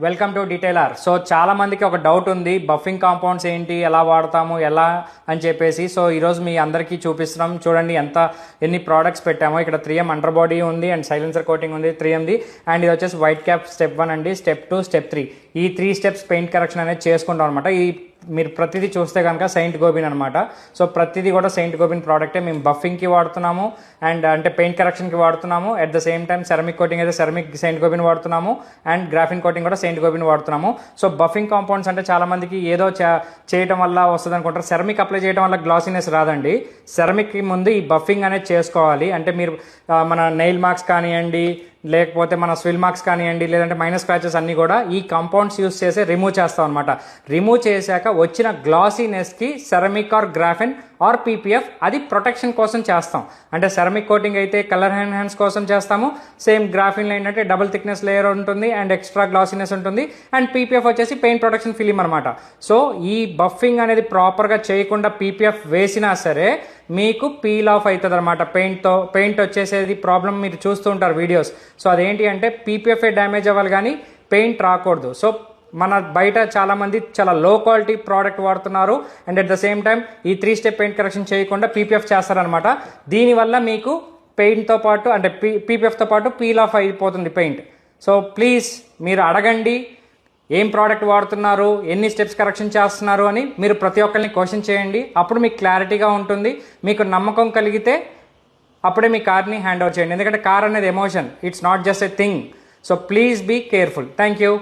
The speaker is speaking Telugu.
Welcome to డీటెయిలర్. సో చాలా మందికి ఒక డౌట్ ఉంది, బఫింగ్ కాంపౌండ్స్ ఏంటి, ఎలా వాడతాము, ఎలా అని చెప్పేసి. సో ఈరోజు మీ అందరికీ చూపిస్తున్నాం. చూడండి ఎన్ని ప్రోడక్ట్స్ పెట్టామో. ఇక్కడ 3M అండర్ బాడీ ఉంది అండ్ సైలెన్సర్ కోటింగ్ ఉంది 3Mది. అండ్ ఇది వచ్చేసి వైట్ క్యాప్ స్టెప్ 1 అండి, స్టెప్ 2, స్టెప్ 3. ఈ 3 స్టెప్స్ పెయింట్ కరెక్షన్ అనేది చేసుకుంటాం అనమాట. మీరు ప్రతిదీ చూస్తే కనుక సెయింట్ గోబిన్ అనమాట. సో ప్రతిదీ కూడా సెయింట్ గోబిన్ ప్రోడక్టే మేము బఫింగ్కి వాడుతున్నాము అండ్ అంటే పెయింట్ కరెక్షన్కి వాడుతున్నాము. At the same time ceramic coating అయితే సెరమిక్ సెయింట్ గోబిన్ వాడుతున్నాము అండ్ గ్రాఫిన్ కోటింగ్ కూడా సెయింట్ గోబిన్ వాడుతున్నాము. సో బఫింగ్ కాంపౌండ్స్ అంటే చాలా మందికి ఏదో చేయడం వల్ల వస్తుంది అనుకుంటారు. సెరమిక్ అప్లై చేయడం వల్ల గ్లాసీనెస్ రాదండి. సెరమిక్కి ముందు ఈ బఫింగ్ అనేది చేసుకోవాలి. అంటే మీరు మన నెయిల్ మార్క్స్ కానివ్వండి, లేకపోతే మన స్విల్ మార్క్స్ కానివ్వండి, లేదంటే మైనస్ స్క్రాచెస్ అన్నీ కూడా ఈ కాంపౌండ్స్ యూస్ చేసి రిమూవ్ చేస్తాం అనమాట. రిమూవ్ చేశాక వచ్చిన గ్లాసీనెస్కి ceramic or graphene or PPF అది ప్రొటెక్షన్ కోసం చేస్తాం. అంటే సెరమిక్ కోటింగ్ అయితే కలర్ ఎన్హాన్స్ కోసం చేస్తాము. సేమ్ గ్రాఫిన్లో ఏంటంటే డబుల్ థిక్నెస్ లేయర్ ఉంటుంది అండ్ ఎక్స్ట్రా గ్లాసీనెస్ ఉంటుంది. అండ్ పీపీఎఫ్ వచ్చేసి పెయింట్ ప్రొటెక్షన్ ఫిలిం అనమాట. సో ఈ బఫింగ్ అనేది ప్రాపర్గా చేయకుండా పీపీఎఫ్ వేసినా సరే మీకు పీల్ ఆఫ్ అవుతుంది అనమాట. పెయింట్ వచ్చేసేది ప్రాబ్లం మీరు చూస్తూ ఉంటారు వీడియోస్. సో అదేంటి అంటే పీపీఎఫ్ఏ డ్యామేజ్ అవ్వాలి కానీ పెయింట్ రాకూడదు. సో మన బయట చాలామంది చాలా లో క్వాలిటీ ప్రోడక్ట్ వాడుతున్నారు and at the same time ఈ 3 స్టెప్ పెయింట్ కరెక్షన్ చేయకుండా పీపీఎఫ్ చేస్తారనమాట. దీనివల్ల మీకు పెయింట్తో పాటు అంటే పీపీఎఫ్తో పాటు పీల్ ఆఫ్ అయిపోతుంది పెయింట్. సో ప్లీజ్ మీరు అడగండి ఏం ప్రోడక్ట్ వాడుతున్నారు, ఎన్ని స్టెప్స్ కరెక్షన్ చేస్తున్నారు అని మీరు ప్రతి ఒక్కరిని క్వశ్చన్ చేయండి. అప్పుడు మీకు క్లారిటీగా ఉంటుంది. మీకు నమ్మకం కలిగితే అప్పుడే మీ కార్ని హ్యాండ్ ఓవర్ చేయండి. ఎందుకంటే కార్ అనేది emotion, it's not just a thing. So please be careful. Thank you.